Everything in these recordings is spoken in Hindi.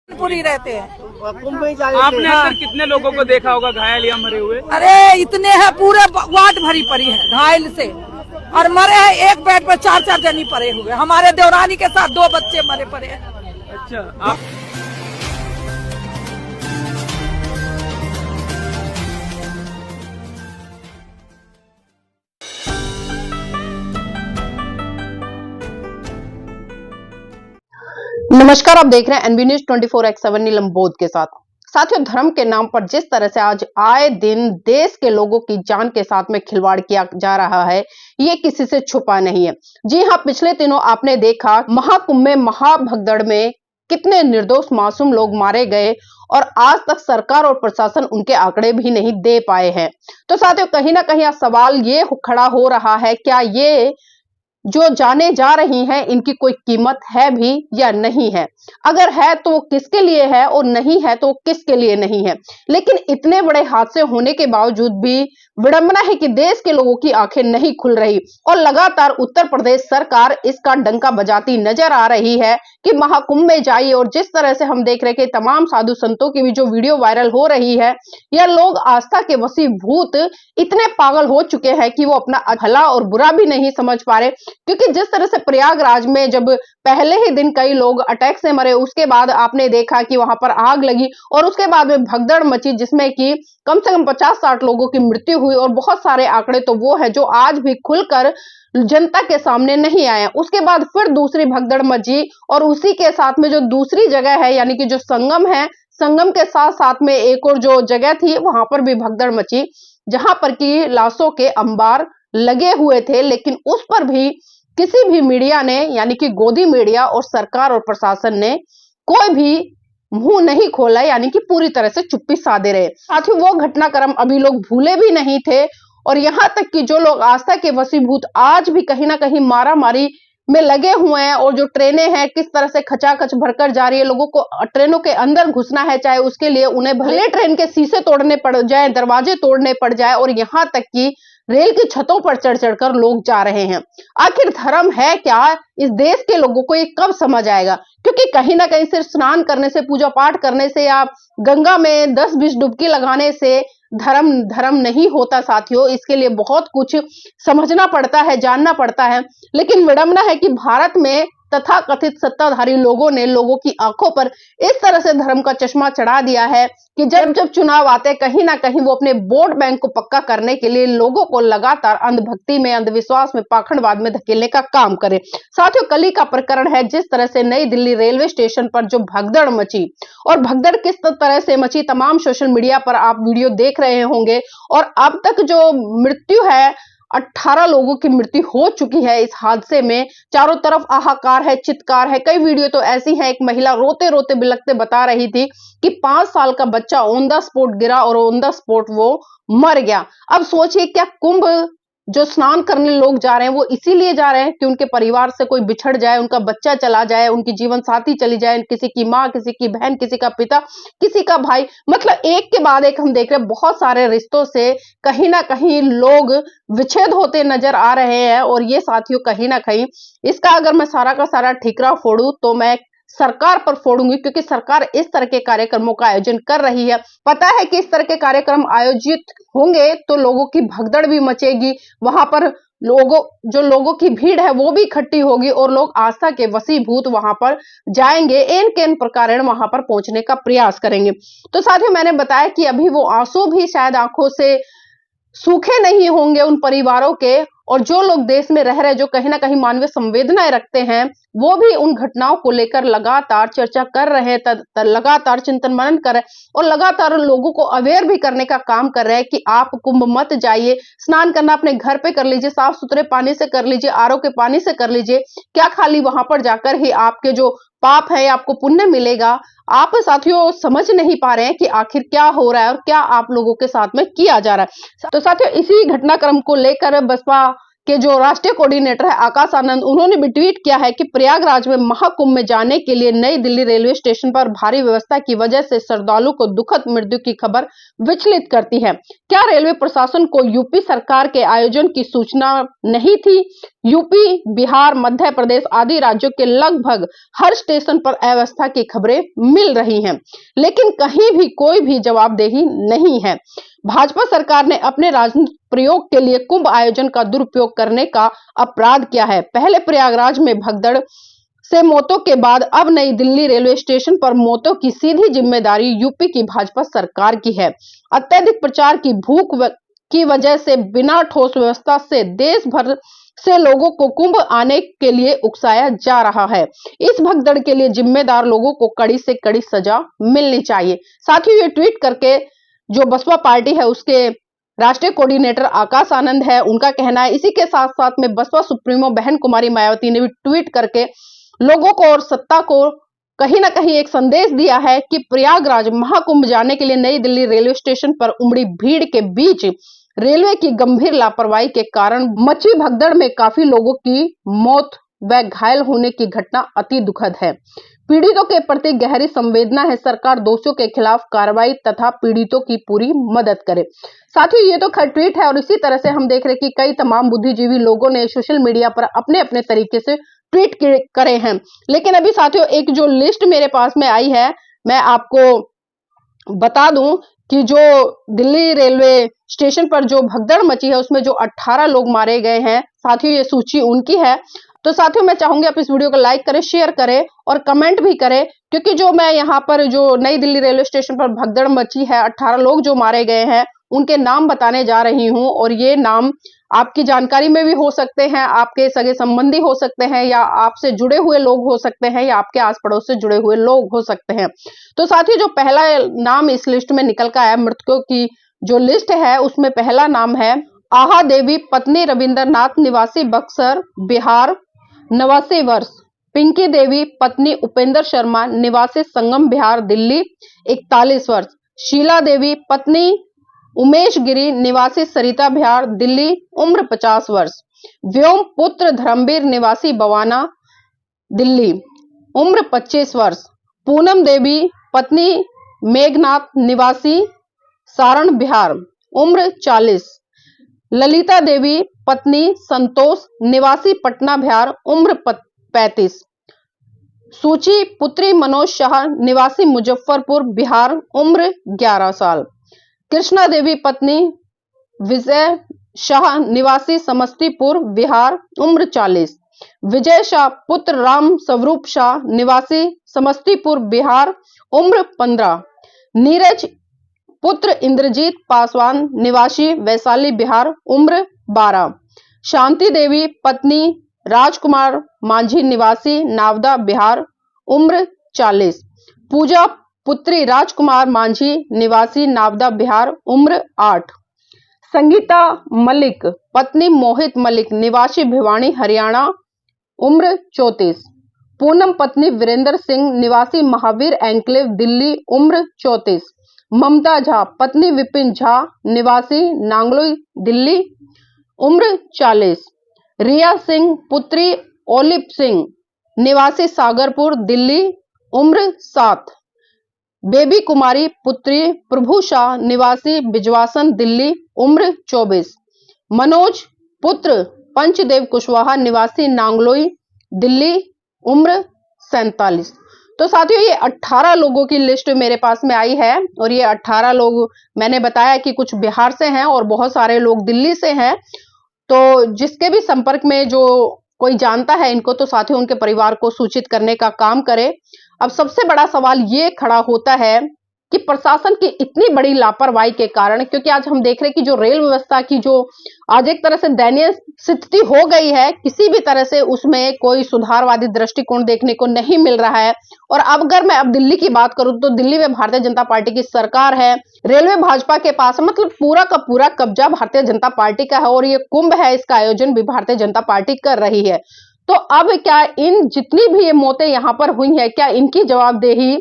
पूरी रहते हैं। आपने अंदर कितने लोगों को देखा होगा घायल या मरे हुए? अरे इतने हैं, पूरे वार्ड भरी पड़ी है घायल से, और मरे हैं एक बेड पर चार चार जनी पड़े हुए। हमारे देवरानी के साथ 2 बच्चे मरे पड़े हैं। अच्छा, आप नमस्कार, आप देख रहे हैं एनबी न्यूज 24x7 नीलम बोध के साथ। साथियों, धर्म के नाम पर जिस तरह से आज आए दिन देश के लोगों की जान के साथ में खिलवाड़ किया जा रहा है, ये किसी से छुपा नहीं है। जी हां, पिछले दिनों आपने देखा महाकुंभ में, महाभगदड़ में कितने निर्दोष मासूम लोग मारे गए और आज तक सरकार और प्रशासन उनके आंकड़े भी नहीं दे पाए हैं। तो साथियों, कहीं ना कहीं सवाल ये खड़ा हो रहा है, क्या ये जो जाने जा रही हैं इनकी कोई कीमत है भी या नहीं है? अगर है तो किसके लिए है, और नहीं है तो किसके लिए नहीं है? लेकिन इतने बड़े हादसे होने के बावजूद भी विडंबना है कि देश के लोगों की आंखें नहीं खुल रही और लगातार उत्तर प्रदेश सरकार इसका डंका बजाती नजर आ रही है कि महाकुंभ में जाइए। और जिस तरह से हम देख रहे हैं कि तमाम साधु संतों की भी जो वीडियो वायरल हो रही है, यह लोग आस्था के वशीभूत इतने पागल हो चुके हैं कि वो अपना भला और बुरा भी नहीं समझ पा रहे। क्योंकि जिस तरह से प्रयागराज में जब पहले ही दिन कई लोग अटैक से मरे, उसके बाद आपने देखा कि वहां पर आग लगी और उसके बाद में भगदड़ मची, जिसमें कि कम से कम 50-60 लोगों की मृत्यु हुई और बहुत सारे आंकड़े तो वो है जो आज भी खुलकर जनता के सामने नहीं आए। उसके बाद फिर दूसरी भगदड़ मची और उसी के साथ में जो दूसरी जगह है, यानी कि जो संगम है, संगम के साथ साथ में एक और जो जगह थी, वहां पर भी भगदड़ मची, जहां पर की लाशों के अंबार लगे हुए थे। लेकिन उस पर भी किसी भी मीडिया ने, यानी कि गोदी मीडिया और सरकार और प्रशासन ने कोई भी मुंह नहीं खोला, यानी कि पूरी तरह से चुप्पी साधे रहे। साथियों, वो घटनाक्रम अभी लोग भूले भी नहीं थे और यहां तक कि जो लोग आस्था के वशीभूत आज भी कहीं ना कहीं मारा मारी में लगे हुए हैं, और जो ट्रेनें हैं किस तरह से खचाखच भरकर जा रही है, लोगों को ट्रेनों के अंदर घुसना है, चाहे उसके लिए उन्हें भले ट्रेन के शीशे तोड़ने पड़ जाए, दरवाजे तोड़ने पड़ जाए, और यहाँ तक कि रेल की छतों पर चढ़ चढ़कर लोग जा रहे हैं। आखिर धर्म है क्या? इस देश के लोगों को ये कब समझ आएगा? क्योंकि कहीं ना कहीं सिर्फ स्नान करने से, पूजा पाठ करने से या गंगा में 10-20 डुबकी लगाने से धर्म नहीं होता साथियों। इसके लिए बहुत कुछ समझना पड़ता है, जानना पड़ता है। लेकिन विडंबना है कि भारत में तथाकथित सत्ताधारी लोगों ने लोगों की आंखों पर इस तरह से धर्म का चश्मा चढ़ा दिया है कि जब जब चुनाव आते, कहीं ना कहीं वो अपने वोट बैंक को पक्का करने के लिए लोगों को लगातार अंधभक्ति में, अंधविश्वास में, पाखंडवाद में धकेलने का काम करे। साथियों, कल ही का प्रकरण है जिस तरह से नई दिल्ली रेलवे स्टेशन पर जो भगदड़ मची, और भगदड़ किस तरह से मची तमाम सोशल मीडिया पर आप वीडियो देख रहे होंगे। और अब तक जो मृत्यु है, 18 लोगों की मृत्यु हो चुकी है इस हादसे में। चारों तरफ हाहाकार है, चित्कार है। कई वीडियो तो ऐसी हैं, एक महिला रोते रोते बिलखते बता रही थी कि 5 साल का बच्चा ऑन द स्पॉट गिरा और ऑन द स्पॉट वो मर गया। अब सोचिए, क्या कुंभ जो स्नान करने लोग जा रहे हैं वो इसीलिए जा रहे हैं कि उनके परिवार से कोई बिछड़ जाए, उनका बच्चा चला जाए, उनकी जीवन साथी चली जाए, किसी की माँ, किसी की बहन, किसी का पिता, किसी का भाई, मतलब एक के बाद एक हम देख रहे हैं बहुत सारे रिश्तों से कहीं ना कहीं लोग विच्छेद होते नजर आ रहे हैं। और ये साथियों, कहीं ना कहीं इसका अगर मैं सारा का सारा ठीकरा फोड़ूं तो मैं सरकार पर फोड़ूंगी, क्योंकि सरकार इस तरह के कार्यक्रमों का आयोजन कर रही है। पता है कि इस तरह के कार्यक्रम आयोजित होंगे तो लोगों की भगदड़ भी मचेगी, वहां पर लोगों की भीड़ है वो भी इकट्ठी होगी और लोग आस्था के वशीभूत वहां पर जाएंगे, एन केन प्रकार वहां पर पहुंचने का प्रयास करेंगे। तो साथियों, मैंने बताया कि अभी वो आंसू भी शायद आंखों से सूखे नहीं होंगे उन परिवारों के, और जो लोग देश में रह रहे, जो कहीं ना कहीं मानवीय संवेदनाएं रखते हैं, वो भी उन घटनाओं को लेकर लगातार चर्चा कर रहे हैं, लगातार चिंतन मनन कर रहे हैं और लगातार लोगों को अवेयर भी करने का काम कर रहे हैं कि आप कुंभ मत जाइए। स्नान करना अपने घर पे कर लीजिए, साफ सुथरे पानी से कर लीजिए, आरओ के पानी से कर लीजिए। क्या खाली वहां पर जाकर ही आपके जो पाप है आपको पुण्य मिलेगा? आप साथियों समझ नहीं पा रहे हैं कि आखिर क्या हो रहा है और क्या आप लोगों के साथ में किया जा रहा है। तो साथियों, इसी घटनाक्रम को लेकर बसपा के जो राष्ट्रीय कोऑर्डिनेटर है आकाश आनंद, उन्होंने भी ट्वीट किया है कि प्रयागराज में महाकुंभ में जाने के लिए नई दिल्ली रेलवे स्टेशन पर भारी व्यवस्था की वजह से श्रद्धालु को दुखद मृत्यु की खबर विचलित करती है। क्या रेलवे प्रशासन को यूपी सरकार के आयोजन की सूचना नहीं थी? यूपी, बिहार, मध्य प्रदेश आदि राज्यों के लगभग हर स्टेशन पर अव्यवस्था की खबरें मिल रही हैं, लेकिन कहीं भी कोई भी जवाबदेही नहीं है। भाजपा सरकार ने अपने राजनीतिक प्रयोग के लिए कुंभ आयोजन का दुरुपयोग करने का अपराध किया है। पहले प्रयागराज में भगदड़ से मौतों के बाद अब नई दिल्ली रेलवे स्टेशन पर मौतों की सीधी जिम्मेदारी यूपी की भाजपा सरकार की है। अत्यधिक प्रचार की भूख की वजह से बिना ठोस व्यवस्था से देश भर से लोगों को कुंभ आने के लिए उकसाया जा रहा है। इस भगदड़ के लिए जिम्मेदार लोगों को कड़ी से कड़ी सजा मिलनी चाहिए। साथ ही ये ट्वीट करके जो बसपा पार्टी है उसके राष्ट्रीय कोऑर्डिनेटर आकाश आनंद है, उनका कहना है। इसी के साथ साथ में बसपा सुप्रीमो बहन कुमारी मायावती ने भी ट्वीट करके लोगों को और सत्ता को कहीं ना कहीं एक संदेश दिया है कि प्रयागराज महाकुंभ जाने के लिए नई दिल्ली रेलवे स्टेशन पर उमड़ी भीड़ के बीच रेलवे की गंभीर लापरवाही के कारण मची भगदड़ में काफी लोगों की मौत व घायल होने की घटना अति दुखद है। पीड़ितों के प्रति गहरी संवेदना है। सरकार दोषियों के खिलाफ कार्रवाई तथा पीड़ितों की पूरी मदद करे। साथियों, ये तो खैर ट्वीट है और इसी तरह से हम देख रहे हैं कि कई तमाम बुद्धिजीवी लोगों ने सोशल मीडिया पर अपने अपने तरीके से ट्वीट करे हैं। लेकिन अभी साथियों एक जो लिस्ट मेरे पास में आई है, मैं आपको बता दूं कि जो दिल्ली रेलवे स्टेशन पर जो भगदड़ मची है उसमें जो 18 लोग मारे गए हैं, साथियों ये सूची उनकी है। तो साथियों मैं चाहूंगी आप इस वीडियो को लाइक करें, शेयर करें और कमेंट भी करें, क्योंकि जो मैं यहाँ पर जो नई दिल्ली रेलवे स्टेशन पर भगदड़ मची है, 18 लोग जो मारे गए हैं उनके नाम बताने जा रही हूं। और ये नाम आपकी जानकारी में भी हो सकते हैं, आपके सगे संबंधी हो सकते हैं, या आपसे जुड़े हुए लोग हो सकते हैं, या आपके आस पड़ोस से जुड़े हुए लोग हो सकते हैं। तो साथियों जो पहला नाम इस लिस्ट में निकल कर आया, मृतकों की जो लिस्ट है उसमें पहला नाम है आहा देवी, पत्नी रविंद्रनाथ, निवासी बक्सर, बिहार, 89 वर्ष। पिंकी देवी, पत्नी उपेंद्र शर्मा, निवासी संगम, बिहार, दिल्ली, 41 वर्ष। शीला देवी, पत्नी उमेश गिरी, निवासी सरिता, बिहार, दिल्ली, उम्र 50 वर्ष। व्योम पुत्र धर्मवीर, निवासी बवाना, दिल्ली, उम्र 25 वर्ष। पूनम देवी, पत्नी मेघनाथ, निवासी सारण, बिहार, उम्र 40। ललिता देवी, पत्नी संतोष, निवासी पटना, बिहार, उम्र 35। सूची पुत्री मनोज शाह, निवासी मुजफ्फरपुर, बिहार, उम्र 11 साल। कृष्णा देवी, पत्नी विजय शाह, निवासी समस्तीपुर, बिहार, उम्र 40। विजय शाह पुत्र राम स्वरूप शाह, निवासी समस्तीपुर, बिहार, उम्र 15। नीरज पुत्र इंद्रजीत पासवान, निवासी वैशाली, बिहार, उम्र 12। शांति देवी, पत्नी राजकुमार मांझी, निवासी नावदा, बिहार, उम्र 40। पूजा पुत्री राजकुमार मांझी, निवासी नावदा, बिहार, उम्र 8। संगीता मलिक, पत्नी मोहित मलिक, निवासी भिवानी, हरियाणा, उम्र 34। पूनम पत्नी वीरेंद्र सिंह, निवासी महावीर एंक्लेव, दिल्ली, उम्र 34। ममता झा, पत्नी विपिन झा, निवासी नांगलोई, दिल्ली, उम्र 40। रिया सिंह, पुत्री ओलिप सिंह, निवासी सागरपुर, दिल्ली, उम्र 7। बेबी कुमारी, पुत्री प्रभु शाह, निवासी बिजवासन, दिल्ली, उम्र 24। मनोज पुत्र पंचदेव कुशवाहा, निवासी नांगलोई, दिल्ली, उम्र 47। तो साथियों ये 18 लोगों की लिस्ट मेरे पास में आई है और ये 18 लोग मैंने बताया कि कुछ बिहार से हैं और बहुत सारे लोग दिल्ली से हैं। तो जिसके भी संपर्क में जो कोई जानता है इनको, तो साथियों उनके परिवार को सूचित करने का काम करे। अब सबसे बड़ा सवाल ये खड़ा होता है कि प्रशासन की इतनी बड़ी लापरवाही के कारण, क्योंकि आज हम देख रहे हैं कि जो रेल व्यवस्था की जो आज एक तरह से दयनीय स्थिति हो गई है, किसी भी तरह से उसमें कोई सुधारवादी दृष्टिकोण देखने को नहीं मिल रहा है। और अब अगर मैं अब दिल्ली की बात करूं तो दिल्ली में भारतीय जनता पार्टी की सरकार है, रेलवे भाजपा के पास है, मतलब पूरा का पूरा कब्जा भारतीय जनता पार्टी का है और ये कुंभ है, इसका आयोजन भी भारतीय जनता पार्टी कर रही है। तो अब क्या इन जितनी भी ये मौतें यहाँ पर हुई है, क्या इनकी जवाबदेही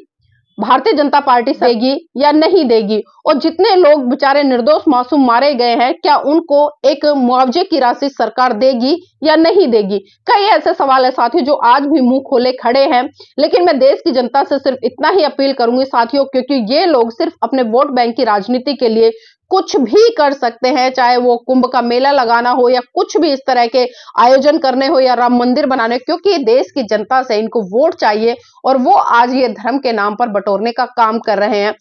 भारतीय जनता पार्टी देगी या नहीं देगी, और जितने लोग बेचारे निर्दोष मासूम मारे गए हैं क्या उनको एक मुआवजे की राशि सरकार देगी या नहीं देगी। कई ऐसे सवाल है साथियों जो आज भी मुंह खोले खड़े हैं। लेकिन मैं देश की जनता से सिर्फ इतना ही अपील करूंगी साथियों, क्योंकि ये लोग सिर्फ अपने वोट बैंक की राजनीति के लिए कुछ भी कर सकते हैं, चाहे वो कुंभ का मेला लगाना हो या कुछ भी इस तरह के आयोजन करने हो या राम मंदिर बनाने, क्योंकि देश की जनता से इनको वोट चाहिए और वो आज ये धर्म के नाम पर बटोरने का काम कर रहे हैं।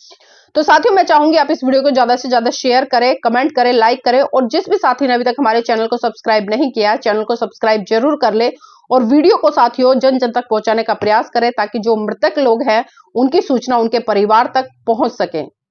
तो साथियों मैं चाहूंगी आप इस वीडियो को ज्यादा से ज्यादा शेयर करें, कमेंट करें, लाइक करें, और जिस भी साथी ने अभी तक हमारे चैनल को सब्सक्राइब नहीं किया, चैनल को सब्सक्राइब जरूर कर ले और वीडियो को साथियों जन जन तक पहुंचाने का प्रयास करें ताकि जो मृतक लोग हैं उनकी सूचना उनके परिवार तक पहुंच सके।